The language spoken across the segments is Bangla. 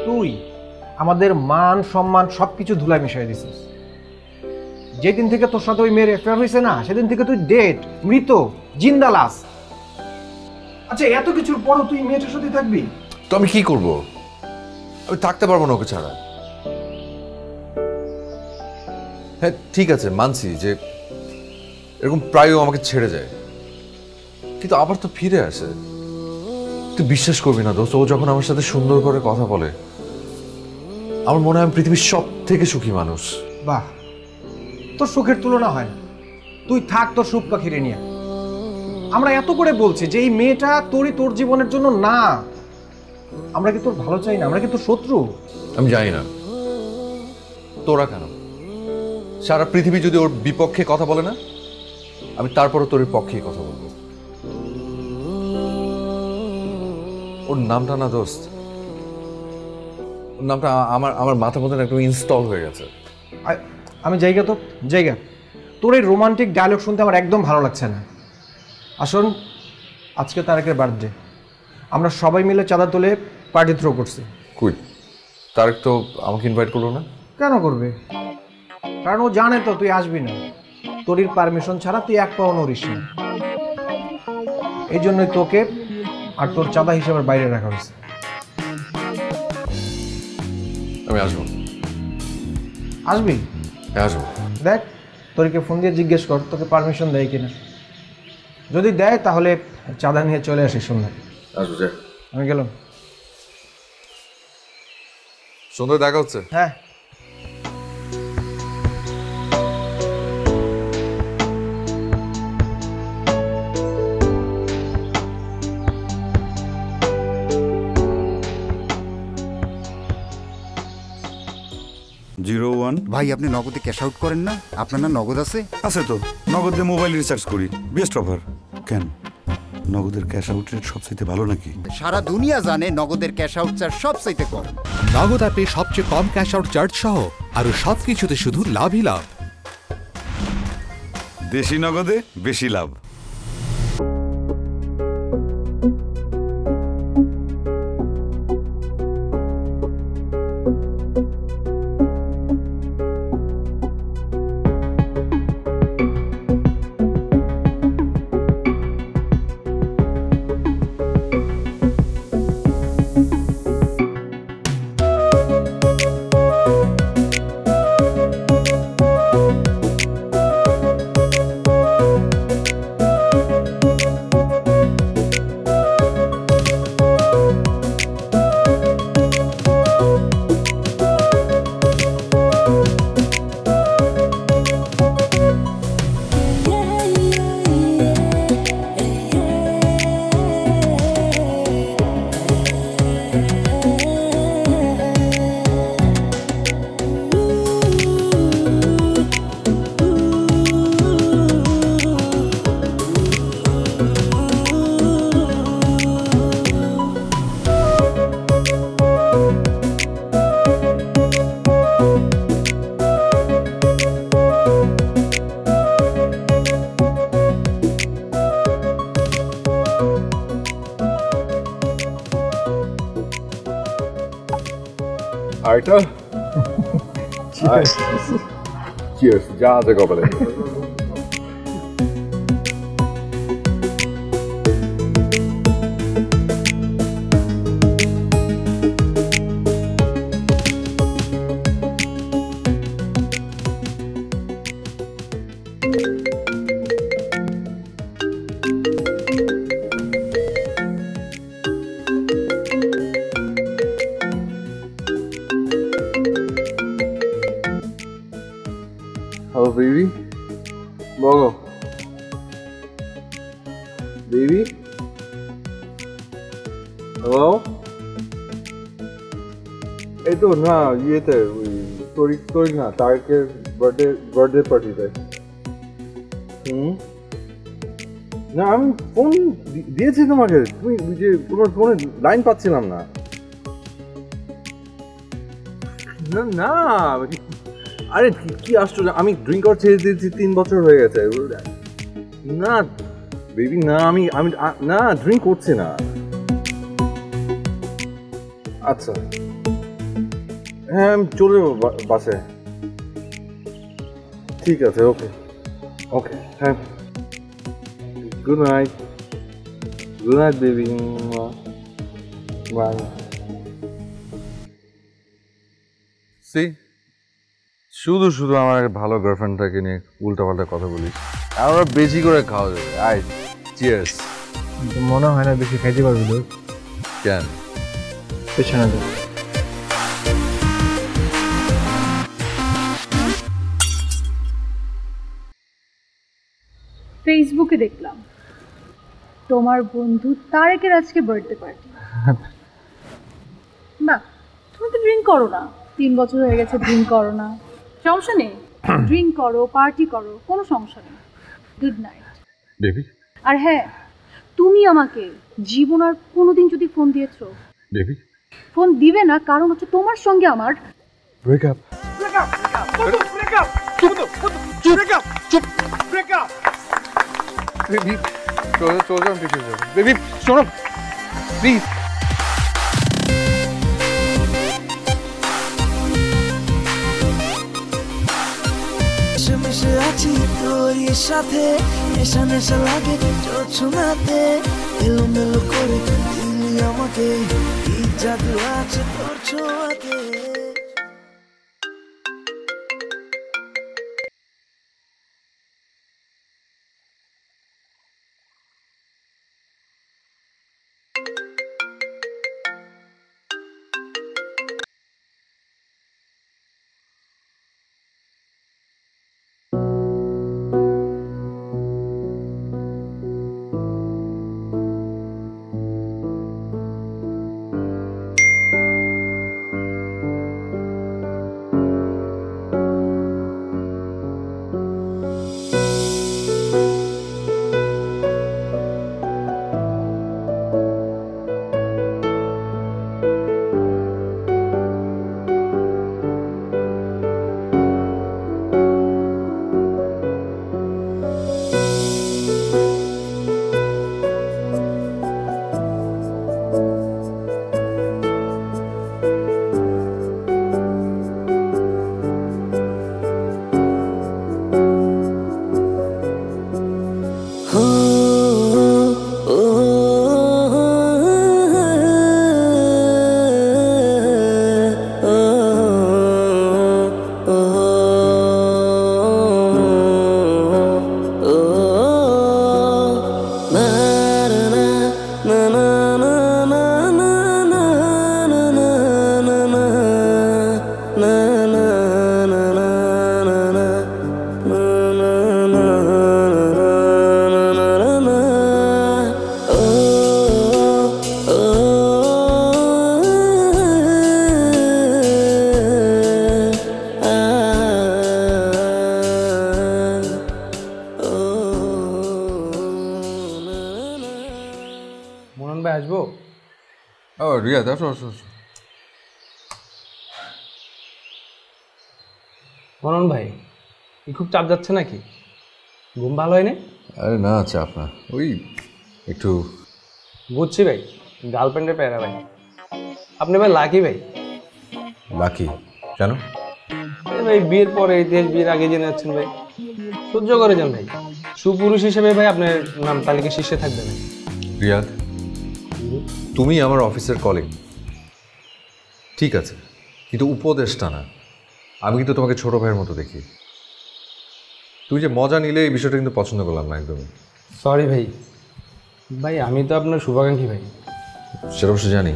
তুই আমাদের মান সম্মান সবকিছু ধুলায় মিশিয়ে দিছিস। যেদিন থেকে তোর সাথে ওই মেয়ের অ্যাফেয়ার হয়েছে না, সেদিন থেকে তুই ডেট, মৃত, জিন্দা লাশ। আচ্ছা, এত কিছুর পরও তুই মেয়েটার সাথে থাকবি? তো আমি কি করব? আমি থাকতে পারবো না ওকে ছাড়া। হ্যাঁ ঠিক আছে, মানছি যে এরকম প্রায়ও আমাকে ছেড়ে যায়, কিন্তু আবার তো ফিরে আসে। তুই বিশ্বাস করবি না দোস্ত, ও যখন আমার সাথে সুন্দর করে কথা বলে আমার মনে হয় আমি পৃথিবীর সব থেকে সুখী মানুষ। বাহ, তোর সুখের তুলনা হয় না। তুই থাক তোর সুখ পাখিরে নিয়ে। আমরা এত করে বলছি যে এই মেয়েটা তোর জীবনের জন্য না। আমরা কি তোর ভালো চাই না? আমরা কি তোর শত্রু? আমি জানি না তোরা কেন, সারা পৃথিবী যদি ওর বিপক্ষে কথা বলে না, আমি তারপরও তোর পক্ষেই কথা বলবো। ওর নামটা না দোস্ত, ওর নামটা আমার মাথার মধ্যে একদম ইনস্টল হয়ে গেছে। আমি জায়গা তোর এই রোমান্টিক ডায়লগ শুনতে আমার একদম ভালো লাগছে না। আসুন, আজকে তারেকের বার্থডে, আমরা সবাই মিলে চাঁদা তুলে পার্টি থ্রো করছি। কই তারেক তো আমাকে ইনভাইট করলো না। কেন করবে? কারণ ও জানে তো তুই আসবি না। তোর পারমিশন ছাড়া তুই এক পাও নড়িস না। এই জন্যই তোকে আর তোর চাঁদা হিসাবের বাইরে রাখা হয়েছে। আমি আসবো। আসবি? আসবো। দেখ, তোরকে ফোন দিয়ে জিজ্ঞেস কর তোকে পারমিশন দেয় কিনা। যদি দেয় তাহলে চাঁদা নিয়ে চলে আসিস সন্ধ্যায়। আসবো, যা। আমি গেলাম। সন্ধ্যায় দেখা হচ্ছে। হ্যাঁ। ভাই, আপনি নগদে ক্যাশ আউট করেন না? আপনার না নগদ আছে? আছে তো, নগদে মোবাইল রিচার্জ করি, বেস্ট অফার। কেন, নগদের ক্যাশ আউট রেট সবচেয়ে ভালো নাকি? সারা দুনিয়া জানে নগদের ক্যাশ আউট চার্জ সবচাইতে কম। নগদ অ্যাপে সবচেয়ে কম ক্যাশ আউট চার্জ সহ আরো সবকিছুতে শুধু লাভই লাভ। দেশি নগদে বেশি লাভ। আরেকটা চিয়ার্স, যা আছে কপালে। Hello, baby. Mogo. Baby? Hello? এই তো না, ইয়েতে ওই তরিক না, তারেকের বার্থডে পার্টিতে। না আমি ফোন দিয়েছি তোমাকে, তুমি যে তোমার ফোনে লাইন পাচ্ছিলাম না। না না আরে কি আশ্চর্য, আমি ড্রিঙ্ক করা ছেড়ে দিয়েছি 3 বছর হয়ে গেছে। না বেবি না, আমি না ড্রিঙ্ক করছি না। আচ্ছা হ্যাঁ আমি চলে যাবো বাসায়। ঠিক আছে ওকে ওকে হ্যাঁ গুড নাইট বেবি বাই। সি শুধু শুধু আমার ভালো গার্লফ্রেন্ডটাকে নিয়ে উল্টাপাল্টা কথা বলিস, আমরা বেশি করে খাওয়া যাবে। I cheers. মনে হয় না বেশি খাইতে পারবি তো, কেন? পেছনে দে। ফেসবুকে দেখলাম তোমার বন্ধু তারেকের আজকে বার্থডে পার্টি। না তুমি তো ড্রিঙ্ক করো না, 3 বছর হয়ে গেছে ড্রিঙ্ক করো না, সমস্যা নেই, ড্রিঙ্ক করো পার্টি করো, কোনো সমস্যা নেই। Good night baby. আর হ্যাঁ, তুমি আমাকে জীবন আর কোনোদিন যদি ফোন দিয়েছো, বেবি ফোন দিবে না, কারণ হচ্ছে তোমার সঙ্গে আমার ব্রেকআপ। বেবি চলে যাও পিছিয়ে যাও। বেবি শোনো প্লিজ। মিশে আছি তোর সাথে, নেশা নেশা লাগে ছোঁয়াতে, এলোমেলো করে দিলি আমাকে, কি জাদু আছে তোর ছোঁয়াতে। আসবো? ও রিয়া আসো আসো আসো। মনন ভাই কি খুব চাপ যাচ্ছে নাকি? ঘুম ভালো হয় না? আরে না চাপ না, ওই একটু। বুঝছি ভাই, গার্লফ্রেন্ডের প্যারা ভাই। আপনি ভাই লাকি ভাই। লাকি কেন? ভাই বিয়ের পরে দেশ বিয়ের আগে জেনে যাচ্ছেন ভাই, সহ্য করে যান ভাই। সুপুরুষ হিসেবে ভাই আপনার নাম তালিকা শীর্ষে থাকবে না। রিয়াদ তুমি আমার অফিসের কলিগ, ঠিক আছে, কিন্তু উপদেশটা না। আমি কিন্তু তোমাকে ছোট ভাইয়ের মতো দেখি। তুই যে মজা নিলে এই বিষয়টা কিন্তু পছন্দ করলাম না একদমই। সরি ভাই। ভাই আমি তো আপনার শুভাকাঙ্ক্ষী ভাই। সেটা অবশ্য জানি।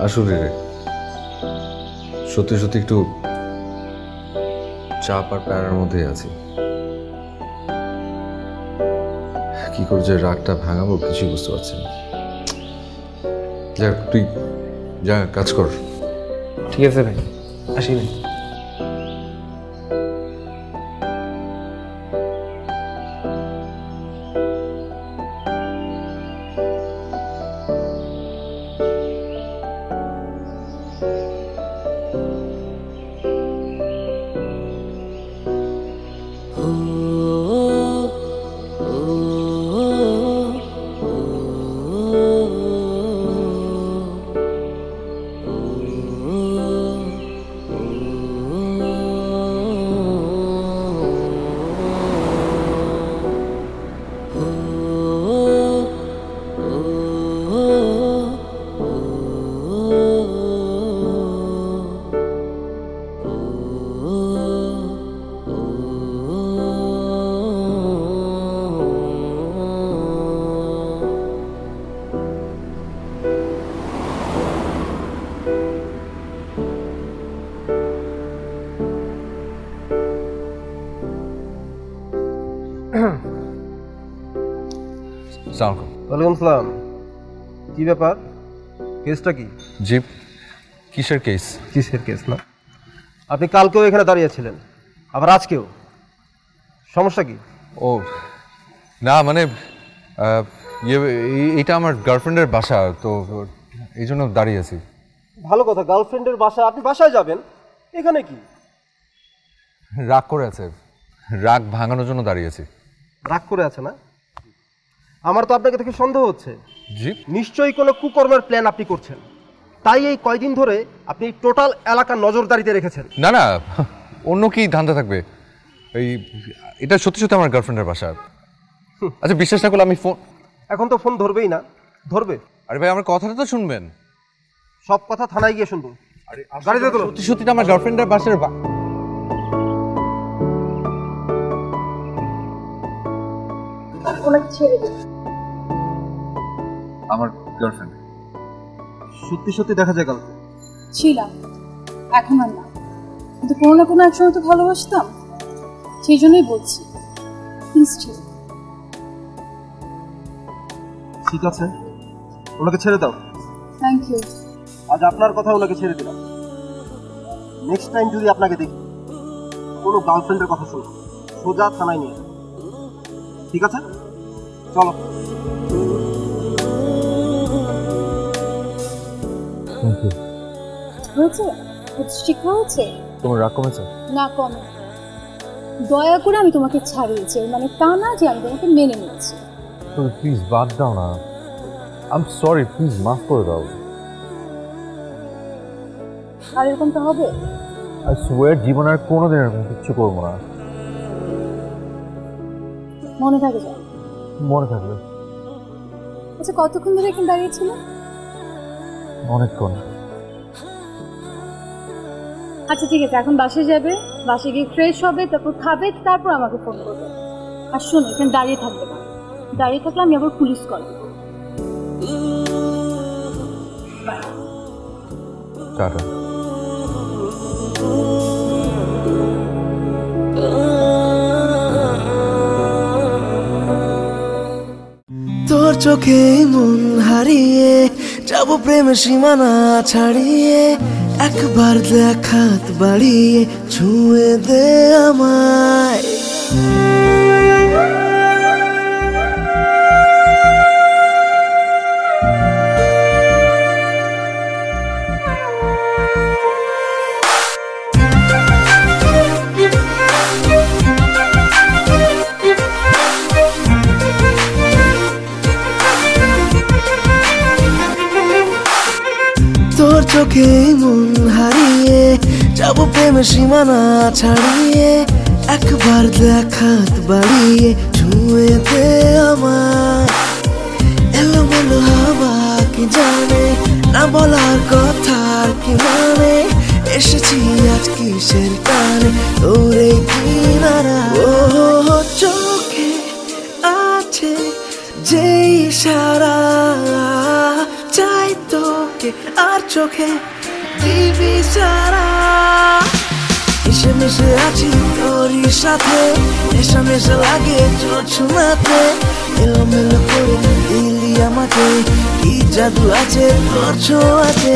আসলে রে সত্যি সত্যি একটু চাপ আর প্যারার মধ্যেই আছি। কি করে যে রাগটা ভাঙাবো কিছুই বুঝতে পারছি না। যাক তুই যা কাজ কর। ঠিক আছে ভাই, আসি ভাই। আসসালামু আলাইকুম। ওয়ালাইকুম আসসালাম। কি ব্যাপার, কেসটা কি? জি, কিসের কেস? কিসের কেস না? আপনি কালকেও এখানে দাঁড়িয়েছিলেন, আবার আজকেও, সমস্যা কি? ও না, মানে এটা আমার গার্লফ্রেন্ডের বাসা, তো এই জন্য দাঁড়িয়ে আছি। ভালো কথা, গার্লফ্রেন্ডের বাসা, আপনি বাসায় যাবেন, এখানে কি? রাগ করে আছে, রাগ ভাঙানোর জন্য দাঁড়িয়ে আছি। রাগ করে আছে না? আমার তো আপনাকে দেখে সন্দেহ হচ্ছে। জি, নিশ্চয়ই কোনো কুকর্মের প্ল্যান আপনি করছেন, তাই এই কয়দিন ধরে আপনি টোটাল এলাকা নজরদারিতে রেখেছেন। না না, অন্য কি ধান্দা থাকবে? এটা সত্যি সত্যি আমার গার্লফ্রেন্ডের বাসা। আচ্ছা, বিশ্বাস না করলে আমি ফোন, এখন তো ফোন ধরবেই না। ধরবে? আরে ভাই, আমার কথাটা তো শুনবেন। সব কথা থানায় গিয়ে শুনবো। গাড়িতে তোলো। সত্যি সত্যি আমার গার্লফ্রেন্ডের বাসার ওনাকে ছেড়ে দিন। আমার গার্লফ্রেন্ড সত্যি সত্যি দেখা যায় কালকে? ছিলাম, এখন আর না, কিন্তু কোনো না কোনো এক সময় তো ভালোবাসতাম, সেই জন্যই বলছি, প্লিজ ছেড়ে দিন। ঠিক আছে, ওনাকে ছেড়ে দাও। Thank you. আজ আপনার কথা ওনাকে ছেড়ে দিলাম। নেক্সট টাইম যদি আপনাকে দেখি কোনো গার্লফ্রেন্ডের কথা শুনো, সোজা থানায় নিয়ে যাও। ঠিক আছে, চলো। হয়েছে? শিক্ষা হয়েছে? তোমার রাগ কমেছে? না, কমে। দয়া করে আমি তোমাকে ছাড়িয়েছি, মানে তা না যে আমি তোমাকে মেনে নিয়েছি। প্লিজ বাদ দাও না। আই এম সরি, প্লিজ মাফ করে দাও। আর এরকমটা হবে? আই সোয়ার জীবনে আর কোনোদিন এরকম কিছু করবো না। মনে থাকে যায়? মনে থাকবে। আচ্ছা, কতক্ষণ ধরে এখানে দাঁড়িয়েছিল? অনেকক্ষণ। আচ্ছা ঠিক আছে, এখন বাসায় যাবে, বাসায় গিয়ে ফ্রেশ হবে, তারপর খাবে, তারপর আমাকে ফোন করবে। আর শোনো, এখানে দাঁড়িয়ে থাকবে না, দাঁড়িয়ে থাকলে আমি আবার পুলিশ কল করবো। টাটা। তোর চোখে মন হারিয়ে যাব, প্রেমের সীমানা ছাড়িয়ে, একবার দেখাত বাড়িয়ে ছুঁয়ে দে আমায়। তোর চোখে মন হারিয়ে যাব, প্রেমের সীমানা ছাড়িয়ে, একবার দেখাত বাড়িয়ে ছুঁয়ে দে আমায়। এলোমেলো হাওয়া কি জানে, না বলার কথার কি মানে, এসেছি আজ কিসের টানে তোর এই কিনারা। ও চোখে আছে যে ইশারা, চাই তোকে আর চোখে দিবি সারা। মিশে মিশে আছি তোরই সাথে, নেশা নেশা লাগে চোখ শোনাতে, এলোমেলো করে দিলি আমাকে, কি জাদু আছে তোর ছোঁয়াতে।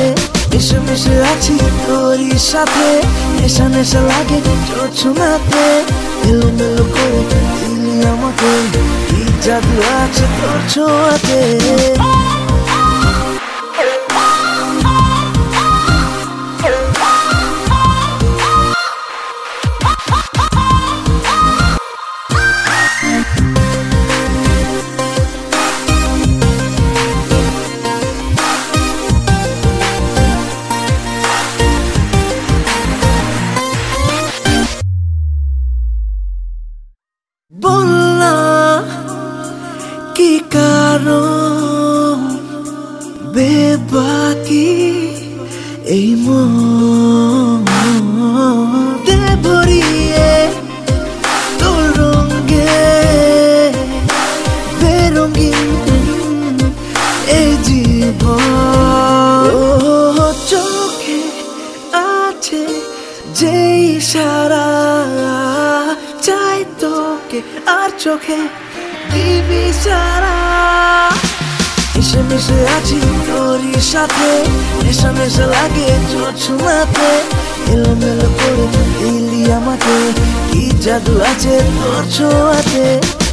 মিশে মিশে আছি তোরই সাথে, নেশা নেশা লাগে চোখ শোনাতে, এলোমেলো করে দিলি আমাকে, কি জাদু আছে তোর ছোঁয়াতে। বলনা কি কারণ বেবাকি এই মনে ভরিয়ে তোর রঙে বেরঙিন এই জীবন। চোখে আছে যে ইশারা, চাই তোকে তোকে আর চোখে দিবি সারা মিশে মিশে আছি তোরই সাথে নেশা নেশা লাগে ছোঁয়াতে এলোমেলো করে দিলি আমাকে কি জাদু আছে তোর ছোঁয়াতে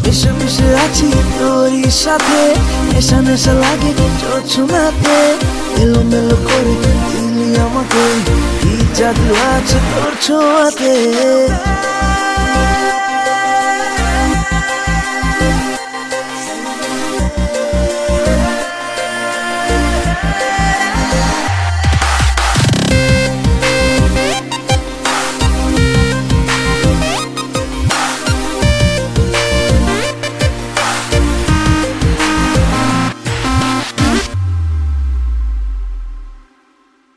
মিশে মিশে আছি তোরই সাথে নেশা নেশা লাগে ছোঁয়াতে এলোমেলো করে দিলি আমাকে কি জাদু আছে তোর ছোঁয়াতে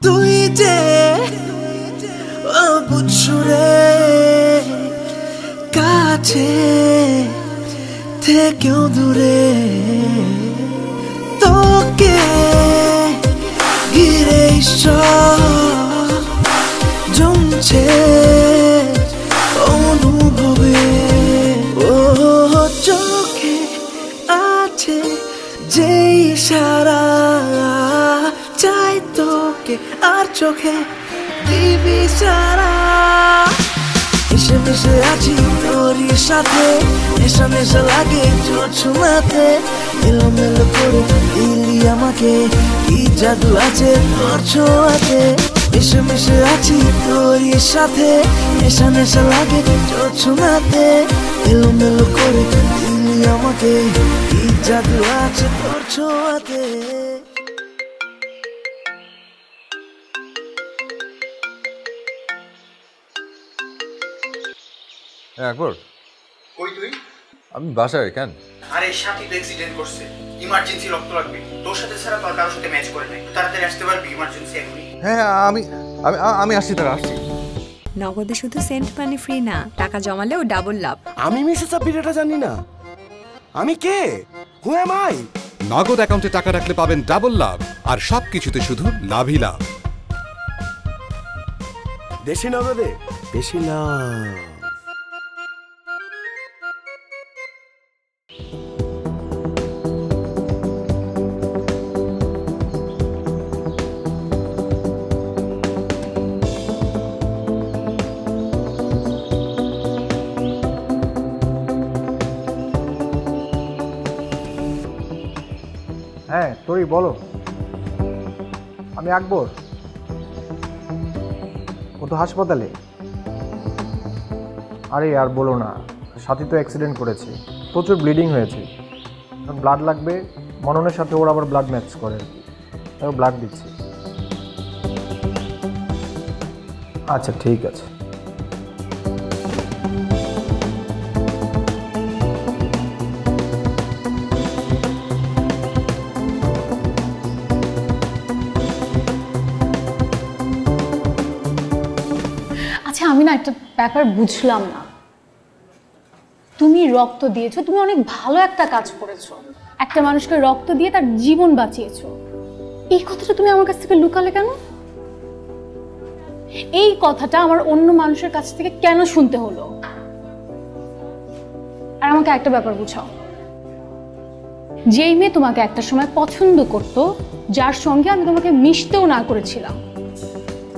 তুই যে বুঝুরে কাছে থেকেও দূরে তোকে ঘিরে জমছে অনুভবে ও চোখে আছে যে সারা চাই তোকে আর চোখে দিবি সারা মিশে মিশে আছি তোরই সাথে নেশা নেশা লাগে ছোঁয়াতে এলোমেলো করে দিলি আমাকে কি জাদু আছে তোর ছোঁয়াতে মিশে মিশে আছি তোরই সাথে নেশা নেশা লাগে ছোঁয়াতে এলোমেলো করে দিলি আমাকে কি জাদু আছে তোর ছোঁয়াতে একবার কই তুই? আমি বাসায় কেন? আরে সাথী তো অ্যাক্সিডেন্ট করছে, ইমার্জেন্সি রক্ত লাগবে। তোর সাথে ছাড়া তোর কারোর সাথে ম্যাচ করে নাই। তাড়াতাড়ি আসতে পারবি ইমার্জেন্সি এখনই? হ্যাঁ আমি আমি আমি আসছি, তারা আসছি। নগদে শুধু সেন্ট মানি ফ্রি না, টাকা জমালেও ডাবল লাভ। আমি মিসেস আপিরাটা জানি না। আমি কে? Who am I? নগদ অ্যাকাউন্টে টাকা রাখলে পাবেন ডাবল লাভ, আর সবকিছুতে শুধু লাভই লাভ। দেশি নগদে বেশি লাভ। হ্যাঁ তোরই বলো। আমি আকবর। ও তো হাসপাতালে। আরে আর বলো না, সাথী তো অ্যাক্সিডেন্ট করেছে, প্রচুর ব্লিডিং হয়েছে। ব্লাড লাগবে, মননের সাথে ওর আবার ব্লাড ম্যাচ করে, তাই ব্লাড দিচ্ছে। আচ্ছা ঠিক আছে। আমি না একটা ব্যাপার বুঝলাম না, তুমি রক্ত দিয়েছো, তুমি অনেক ভালো একটা কাজ করেছো, একটা মানুষকে রক্ত দিয়ে তার জীবন বাঁচিয়েছো। এই কথাটা তুমি আমার কাছ থেকে লুকালে কেন? এই কথাটা আমার অন্য মানুষের কাছ থেকে কেন শুনতে হলো? আর আমাকে একটা ব্যাপার বুঝাও, যেই মেয়ে তোমাকে একটা সময় পছন্দ করতো, যার সঙ্গে আমি তোমাকে মিশতেও না করেছিলাম,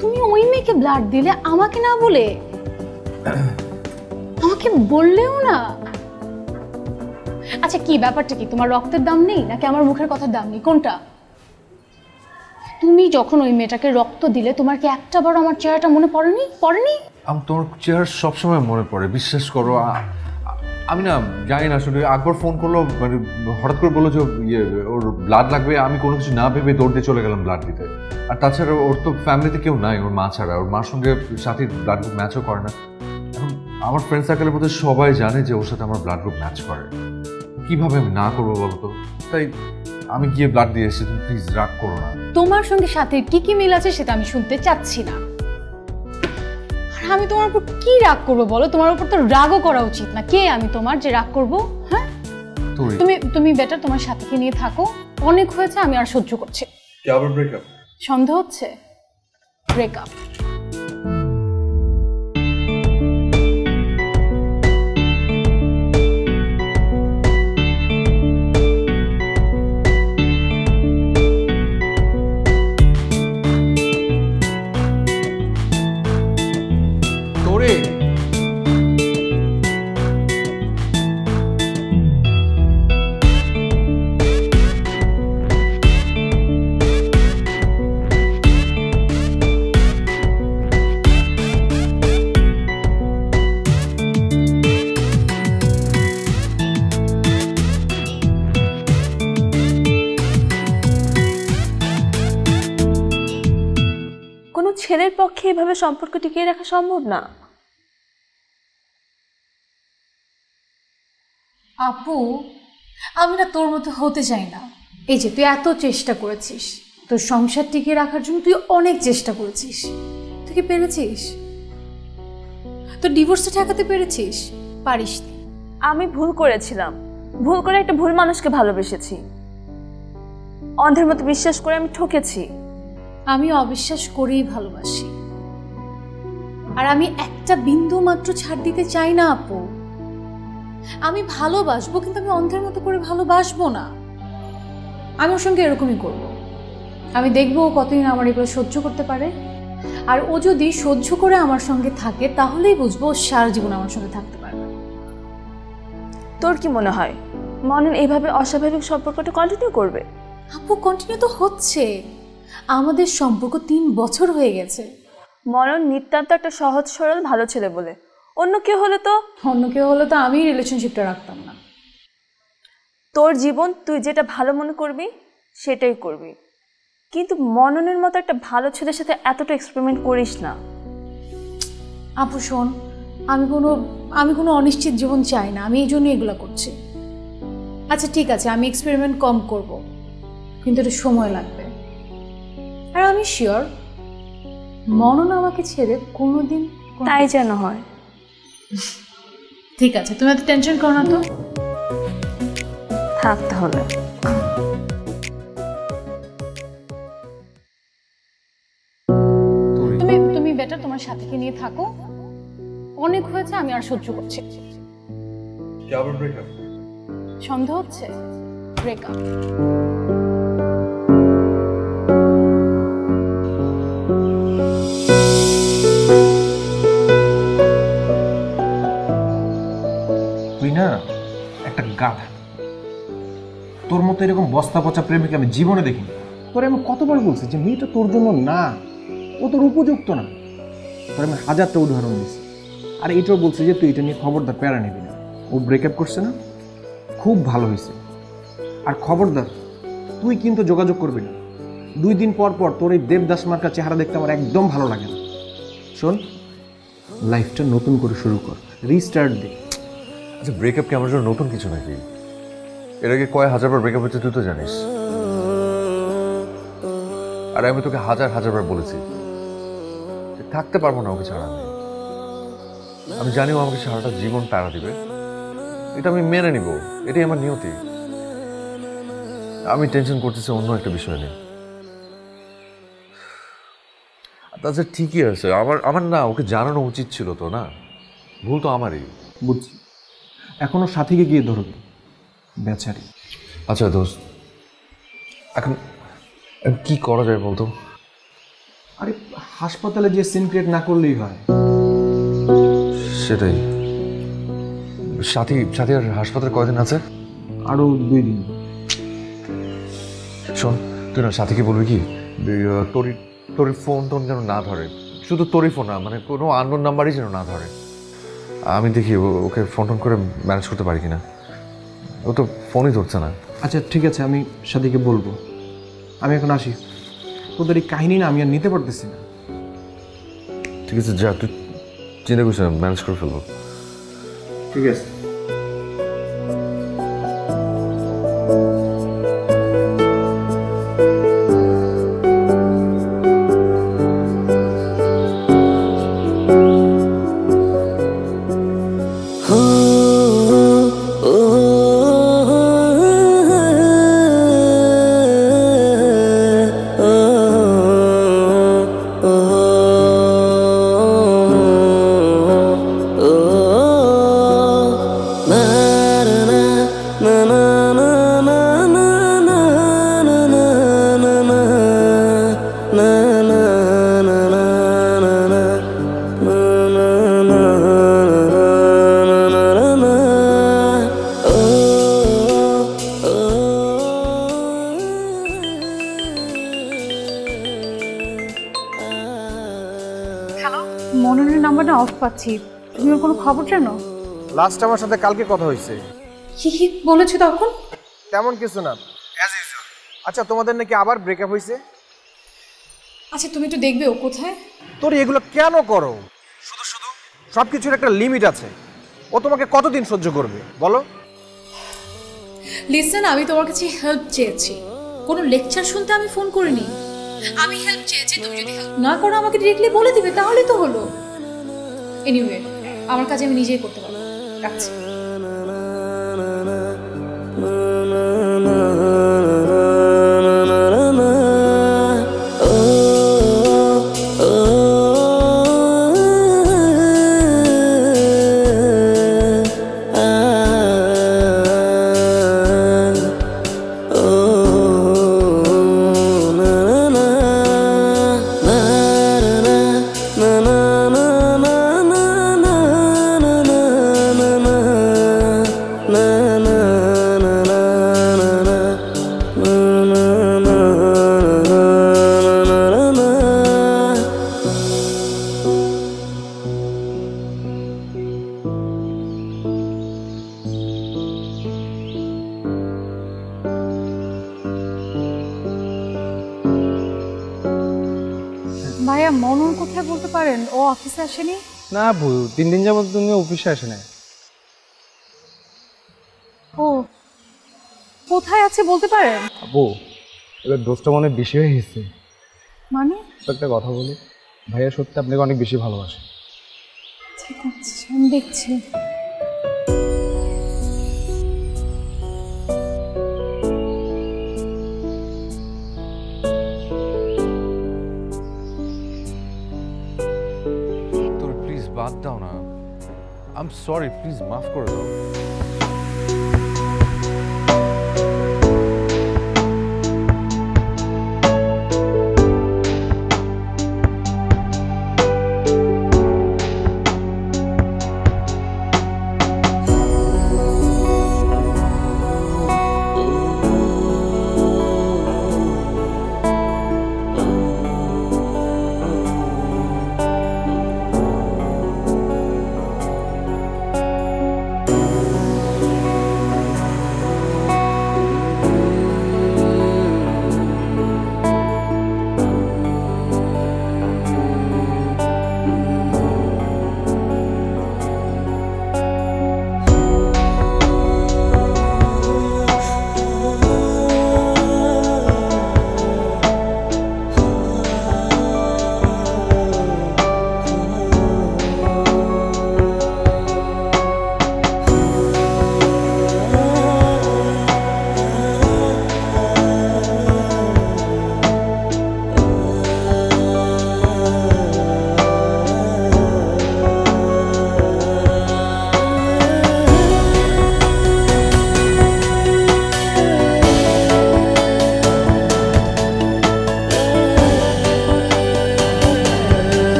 তুমি ওই মেয়েকে ব্লাড দিলে আমাকে না বলে, আমাকে বললেও না। আচ্ছা কি ব্যাপারটা কি? তোমার রক্তের দাম নেই নাকি আমার মুখের কথার দাম নেই, কোনটা? তুমি যখন ওই মেয়েটাকে রক্ত দিলে তোমার কি একটা বার আমার চেহারাটা মনে পড়েনি? তোমার চেহারা সবসময় মনে পড়ে, বিশ্বাস করো। আমি না জানি না, আসলে আকবর ফোন করলো, মানে হঠাৎ করে বললো যে ওর ব্লাড লাগবে। আমি কোনো কিছু না ভেবে দৌড় দিয়ে চলে গেলাম ব্লাড দিতে। আর তাছাড়া ওর তো ফ্যামিলিতে কেউ নাই, ওর মা ছাড়া। ওর মার সঙ্গে সাথী ব্লাড গ্রুপ ম্যাচও করে না। এখন আমার ফ্রেন্ড সার্কেলের মধ্যে সবাই জানে যে ওর সাথে আমার ব্লাড গ্রুপ ম্যাচ করে। কীভাবে আমি না করবো বলো তো? তাই আমি গিয়ে ব্লাড দিয়ে এসেছি। তুমি প্লিজ রাগ করো না। তোমার সঙ্গে সাথীর কি কি মিল আছে সেটা আমি শুনতে চাচ্ছি না। আর আমি তোমার উপর কি রাগ করবো বলো? তোমার উপর তো রাগও করা উচিত না। কে আমি তোমার যে রাগ করবো? হ্যাঁ, তুমি বেটার তোমার সাথীকে নিয়ে থাকো, অনেক হয়েছে, আমি আর সহ্য করছি। আবার ব্রেকআপ? সন্দেহ হচ্ছে? ব্রেকআপ। ছেলের পক্ষে এভাবে সম্পর্ক টিকিয়ে রাখা সম্ভব না। আপু, আমি না তোর মতো হতে চাই না। এই যে তুই এত চেষ্টা করেছিস, তোর সংসার টিকিয়ে রাখার জন্য তুই অনেক চেষ্টা করেছিস, তুই কি পেরেছিস? তোর ডিভোর্সটা ঠেকাতে পেরেছিস? পারিস নি। আমি ভুল করেছিলাম, ভুল করে একটা ভুল মানুষকে ভালোবেসেছি, অন্ধের মতো বিশ্বাস করে আমি ঠকেছি। আমি অবিশ্বাস করেই ভালোবাসি, আর আমি একটা বিন্দু মাত্র ছাড় দিতে চাই না আপু। আমি ভালোবাসবো, কিন্তু আমি অন্ধের মতো করে ভালোবাসবো না। আমি ওর সঙ্গে এরকমই করব। আমি দেখবো ও কতদিন আমার এগুলো সহ্য করতে পারে, আর ও যদি সহ্য করে আমার সঙ্গে থাকে তাহলেই বুঝবো ও সারা জীবন আমার সঙ্গে থাকতে পারবে। তোর কি মনে হয় মনন এইভাবে অস্বাভাবিক সম্পর্কটা কন্টিনিউ করবে? আপু, কন্টিনিউ তো হচ্ছে। আমাদের সম্পর্ক 3 বছর হয়ে গেছে। মনন নিতান্ত একটা সহজ সরল ভালো ছেলে বলে, অন্য কেউ হলে তো আমি রিলেশনশিপটা রাখতাম না। তোর জীবন তুই যেটা ভালো মনে করবি সেটাই করবি, কিন্তু মননের মতো একটা ভালো ছেলের সাথে এতটা এক্সপেরিমেন্ট করিস না। আপু শোন, আমি কোনো অনিশ্চিত জীবন চাই না, আমি এই জন্য এগুলো করছি। আচ্ছা ঠিক আছে, আমি এক্সপেরিমেন্ট কম করব, কিন্তু এটা সময় লাগবে। আর আমি শিওর মনন আমাকে ছেড়ে কোনোদিন, তাই যেন হয়। ঠিক আছে, তুমি এত টেনশন করো না তো। থাক তাহলে। তুমি বেটার তোমার সাথীকে নিয়ে থাকো, অনেক হয়েছে, আমি আর সহ্য করছি। সন্দেহ হচ্ছে ব্রেকআপ। তুই না একটা গাধা। তোর মতো এরকম বস্তা পচা প্রেমিক আমি জীবনে দেখিনি। তোরে আমি কতবার বলছি যে মেয়েটা তোর জন্য না, ও তোর উপযুক্ত না। তোর আমি হাজারটা উদাহরণ দিচ্ছি, আর এটাও বলছি যে তুই এটা নিয়ে খবরদার প্যারা নিবি না। ও ব্রেকআপ করছে না, খুব ভালো হয়েছে। আর খবরদার তুই কিন্তু যোগাযোগ করবি না। 2 দিন পর পর তোর এই দেবদাস মার্কা চেহারা দেখতে আমার একদম ভালো লাগে না। শোন, লাইফটা নতুন করে শুরু কর, রিস্টার্ট দে। আচ্ছা, ব্রেকআপ কি আমার জন্য নতুন কিছু নাকি? এর আগে কয় হাজারবার ব্রেকআপ হচ্ছে তুই তো জানিস। আর আমি তোকে হাজারবার বলেছি থাকতে পারবো না ওকে ছাড়া। আমি জানি ও আমাকে সারাটা জীবন তাড়া দিবে, এটা আমি মেনে নিব, এটাই আমার নিয়তি। আমি টেনশন করতেছি অন্য একটা বিষয় নিয়ে। তাছাড়া ঠিকই আছে, আমার না ওকে জানানো উচিত ছিল তো, না? ভুল তো আমারই। বুঝছি, এখনো সাথীকে গিয়ে ধরবি বেচারি। আচ্ছা দোস্ত, এখন কি করা যায় বলতো? আরে হাসপাতালে যে সিন ক্রিয়েট না করলেই হয়। সেটাই। সাথী আর হাসপাতালে কয়দিন আছে? আরো 2 দিন। শোন, তুই না সাথীকে বলবি কি তোর ফোন যেন না ধরে, শুধু তোরই ফোন না, মানে কোনো আননোন নাম্বারই যেন না ধরে। আমি দেখি ওকে ফোন করে ম্যানেজ করতে পারি কিনা। ও তো ফোনই ধরছে না। আচ্ছা ঠিক আছে, আমি সাথীকে বলবো। আমি এখন আসি, তোদের এই কাহিনী না আমি আর নিতে পারতেছি না। ঠিক আছে, যা, তুই চিন্তা করিস না, ম্যানেজ করে ফেলবো। ঠিক আছে। মননের নাম্বারটা অফ পাচ্ছি, তুমি ওর কোনো খবর জানো? লাস্ট আমার সাথে কালকে কথা হয়েছে। কি বলেছো তখন? তেমন কিছু না, অ্যাজ ইউজুয়াল। আচ্ছা, তোমাদের নাকি আবার ব্রেকআপ হয়েছে? আচ্ছা তুমি একটু দেখবে ও কোথায়। তোর এগুলো কেন করো? শুধু শুধু সবকিছুর একটা লিমিট আছে। ও তোমাকে কতদিন সহ্য করবে বলো? লিসেন, আমি তোমার কাছে হেল্প চেয়েছি, কোনো লেকচার শুনতে আমি ফোন করিনি। আমি হেল্প চেয়েছি, তুমি যদি হেল্প না করো আমাকে ডিরেক্টলি বলে দিবে, তাহলেই তো হলো। এনিওয়ে, আমার কাজ আমি নিজেই করতে পারবো। রাখছি। ভাইয়া মনন কোথায় বলতে পারেন? ও অফিসে আসেনি? না আপু, 3 দিন যাবত তুমি অফিসে আসে না। ও কোথায় আছে বলতে পারেন? আপু এবার দোষটা মনে বেশি হয়ে গেছে। মানে একটা কথা বলি, ভাইয়া সত্যি আপনাকে অনেক বেশি ভালোবাসে। ঠিক আছে, আমি দেখছি। প্লিজ বাদ দাও না। আই এম সরি, প্লিজ মাফ করে দাও।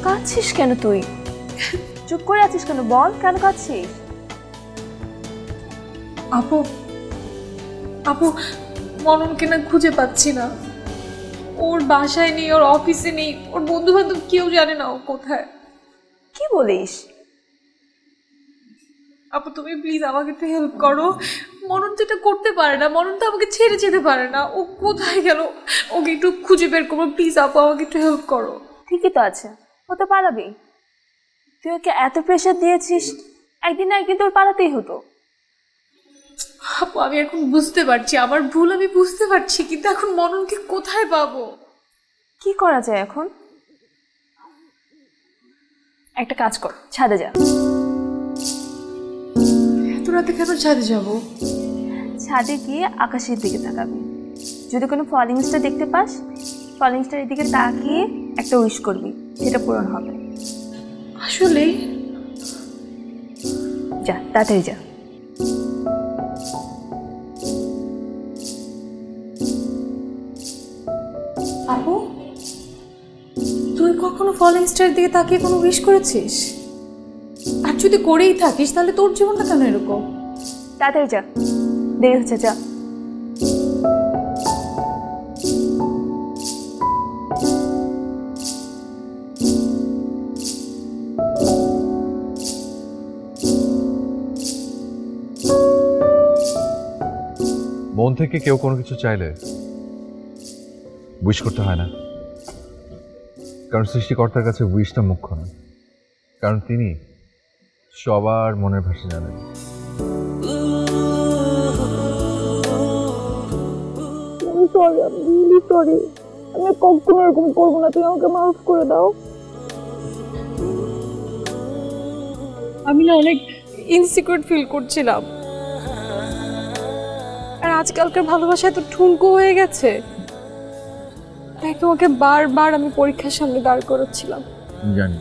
কাঁদছিস কেন তুই? চুপ করে আছিস কেন? বল কেন কাঁদছিস? আপু আপু মননকে না খুঁজে পাচ্ছি না, ওর বাসায় নেই, ওর অফিসে নেই, ওর বন্ধু বান্ধব কেউ জানে না ও কোথায়। কি বলিস? আপু তুমি প্লিজ আমাকে একটু হেল্প করো। মনন তো এটা করতে পারে না, মনন তো আমাকে ছেড়ে যেতে পারে না। ও কোথায় গেল, ওকে একটু খুঁজে বের করবো প্লিজ। আপু আমাকে একটু হেল্প করো। ঠিকই তো আছে, ও তো পালাবেই। তুই ওকে এত প্রেশার দিয়েছিস, একদিন না একদিন তোর পালাতেই হতো। আপু আমি এখন বুঝতে পারছি আমার ভুল, আমি বুঝতে পারছি, কিন্তু এখন মননকে কোথায় পাবো? কি করা যায় এখন? একটা কাজ কর, ছাদে যা। এত রাতে কেন ছাদে যাব? ছাদে গিয়ে আকাশের দিকে তাকাবি। যদি কোনো ফলিং স্টার দেখতে পাস, ফলিং স্টারের দিকে তাকিয়ে একটা উইশ করবি, সেটা পূরণ হবে। আসলেই? যা, তাড়াতাড়ি যা। আপু তুই কখনো ফলিং স্টারের দিকে তাকিয়ে কোনো উইশ করেছিস? আর যদি করেই থাকিস তাহলে তোর জীবনটা কেন এরকম? তাড়াতাড়ি যা, দেরি হচ্ছে, যা। মন থেকে কেউ কোনো কিছু চাইলে উইশ করতে হয় না, কারণ সৃষ্টিকর্তার কাছে উইশটা মুখ্য না, কারণ তিনি সবার মনের ভাষা জানেন। সরি, আমি রিয়েলি সরি। আমি কখনো এরকম করবো না, তুমি আমাকে মাফ করে দাও। আমি না অনেক ইনসিকিউর ফিল করছিলাম, আর আজকালকার ভালোবাসা এত ঠুনকো হয়ে গেছে, তাই তোমাকে বারবার আমি পরীক্ষার সামনে দাঁড় করাচ্ছিলাম। জানি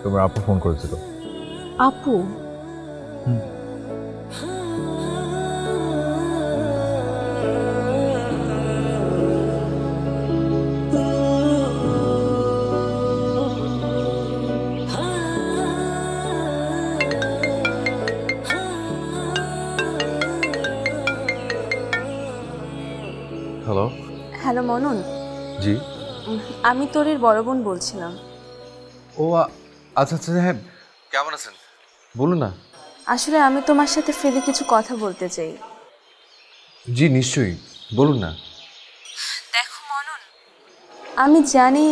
তোমার আপু ফোন করেছিল। আপু? হ্যালো। হ্যালো মনন। জি। আমি তোরের বড় বোন বলছিলাম। ও আচ্ছা আচ্ছা, হ্যাঁ কেমন আছেন বলুন না। আসলে আমি তোমার সাথে ফ্রিলি কিছু কথা বলতে চাই। জি নিশ্চয়ই, বলুন না। দেখো মনন, আমি জানি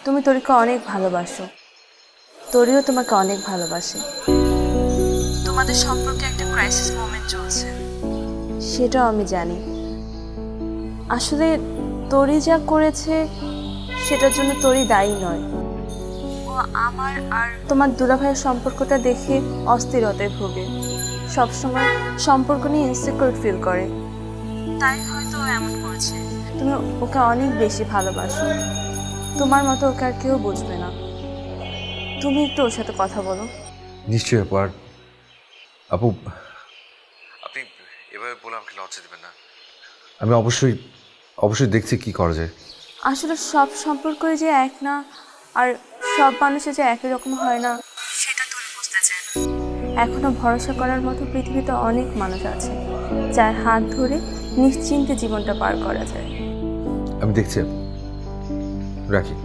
তুমি তোরিকে অনেক ভালোবাসো, তোরিও তোমাকে অনেক ভালোবাসে। তোমাদের সম্পর্কে একটা ক্রাইসিস মোমেন্ট চলছে, সেটাও আমি জানি। আসলে তোরি যা করেছে সেটার জন্য তোরি দায়ী নয়। ও আমার আর তোমার দুলাভাইয়ের সম্পর্কটা দেখে অস্থিরতায় ভোগে, সবসময় সম্পর্ক নিয়ে ইনসিকিউর ফিল করে, তাই হয়তো এমন করেছে। তুমি ওকে অনেক বেশি ভালোবাসো, তোমার মতো ওকে আর কেউ বুঝবে না। তুমি একটু ওর সাথে কথা বলো। নিশ্চয়ই আপু। আর আপু আপনি এভাবে বলে আমাকে লজ্জা দেবেন না, আমি অবশ্যই অবশ্যই দেখছি কি করা যায়। আসলে সব সম্পর্কই যে এক না, আর সব মানুষের যে একই রকম হয় না, সেটা তুমি বুঝতে চাই না। এখনো ভরসা করার মতো পৃথিবীতে অনেক মানুষ আছে যার হাত ধরে নিশ্চিন্তে জীবনটা পার করা যায়। আমি দেখছি, রাখি।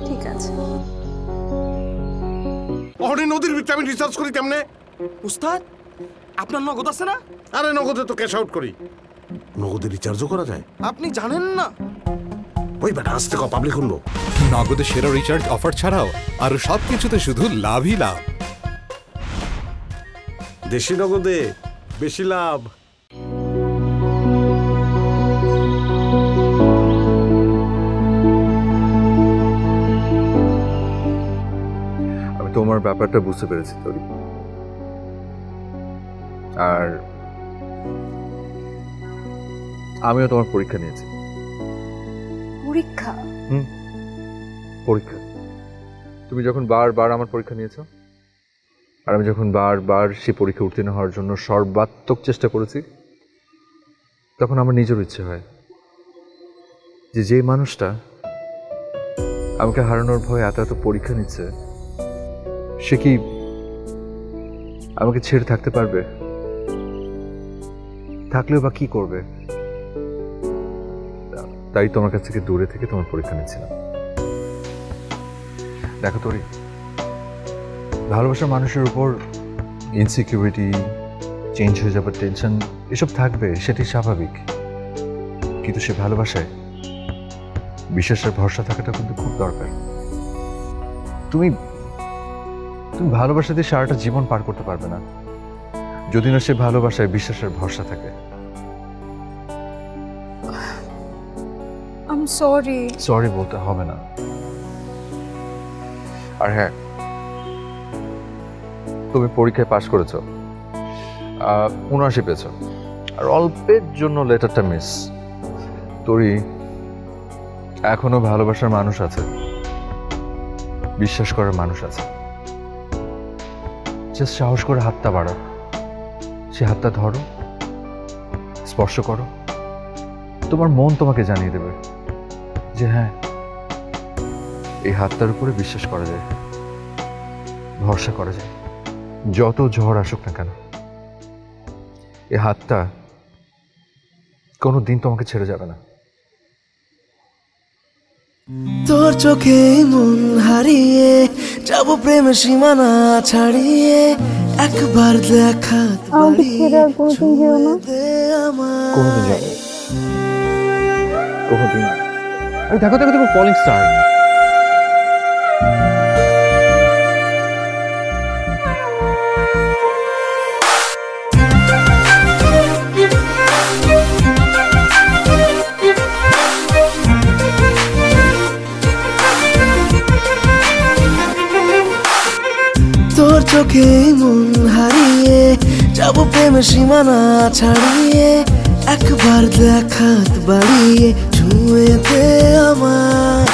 ঠিক আছে। অহনি নদীর ভিতরে আমি রিসার্চ করি কেমনে? উস্তাদ আপনার নগদ আছে না? আরে নগদে তো ক্যাশ আউট করি। নগদে রিচার্জও করা যায়? আপনি জানেন না? ওই বেটা আসতে কো, পাবলিক শুনবো। নগদে সেরা রিচার্জ অফার ছাড়াও আরো সবকিছুতে শুধু লাভই লাভ। দেশি নগদে বেশি লাভ। আমি তোমার ব্যাপারটা বুঝতে পেরেছি তোরি, আর আমিও তোমার পরীক্ষা নিয়েছি। পরীক্ষা? পরীক্ষা। তুমি যখন বারবার আমার পরীক্ষা নিয়েছো, আর আমি যখন বারবার সেই পরীক্ষা উত্তীর্ণ হওয়ার জন্য সর্বাত্মক চেষ্টা করেছি, তখন আমার নিজের ইচ্ছে হয় যে মানুষটা আমাকে হারানোর ভয়ে এত এত পরীক্ষা নিচ্ছে, আমাকে ছেড়ে থাকতে পারবে? থাকলেও বা কি করবে? তাই তোমার কাছ থেকে দূরে থেকে তোমার পরীক্ষা নিচ্ছিলাম। দেখো তোরি, ভালোবাসার মানুষের উপর ইনসিকিউরিটি, চেঞ্জ হয়ে যাবার টেনশন এসব থাকবে, সেটি স্বাভাবিক। কিন্তু সে ভালোবাসায় বিশ্বাসের ভরসা থাকাটা কিন্তু খুব দরকার। তুমি তুমি ভালোবাসা দিয়ে সারাটা জীবন পার করতে পারবে না যদি না সে ভালোবাসায় বিশ্বাসের ভরসা থাকে। I am sorry. সরি বলতে হবে না। আর হ্যাঁ, তুমি পরীক্ষায় পাশ করেছো, 79 পেয়েছো, আর অল্পের জন্য লেটারটা মিস। তোরই এখনো ভালোবাসার মানুষ আছে, বিশ্বাস করার মানুষ আছে। জাস্ট সাহস করে হাতটা বাড়াও, সে হাতটা ধরো, স্পর্শ করো, তোমার মন তোমাকে জানিয়ে দেবে যে হ্যাঁ, এই হাতটার উপরে বিশ্বাস করা যায়, ভরসা করা যায়। যত ঝড় আসুক না কেন, এই হাতটা কোনো দিন তোমাকে ছেড়ে যাবে না। তোর চোখে মন হারিয়ে যাব, প্রেমের সীমানা ছাড়িয়ে, একবার দেখা কোনোদিন যাবে, কোনোদিন। আমি দেখো দেখো দেখো ফলিং স্টার। তোর চোখে মন হারিয়ে যাব, প্রেমের সীমানা ছাড়িয়ে, একবার দেখাত বাড়িয়ে ছুঁয়ে দে আমার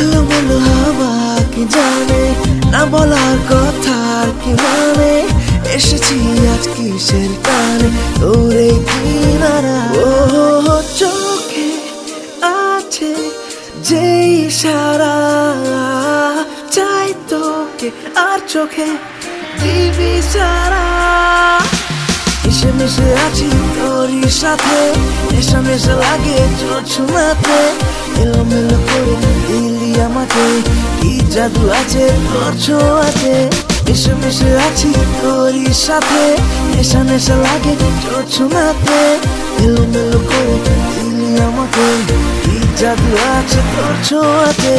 এলোমেলো হাওয়া, কি জানে না বলার কথার কি মানে, এসেছি আজ কিসের টানে তোর এই কিনারা। ও চোখে আছে যে ইশারা, চাই তোকে আর চোখে দিবি সারা। মিশে মিশে আছি তোরই সাথে, নেশা নেশা লাগে ছোঁয়াতে, এলোমেলো করে দিলি আমাকে, কি জাদু আছে তোর ছোঁয়াতে। মিশে মিশে আছি তোরই সাথে, নেশা নেশা লাগে ছোঁয়াতে, এলোমেলো করে দিলি আমাকে, কি জাদু আছে তোর ছোঁয়াতে।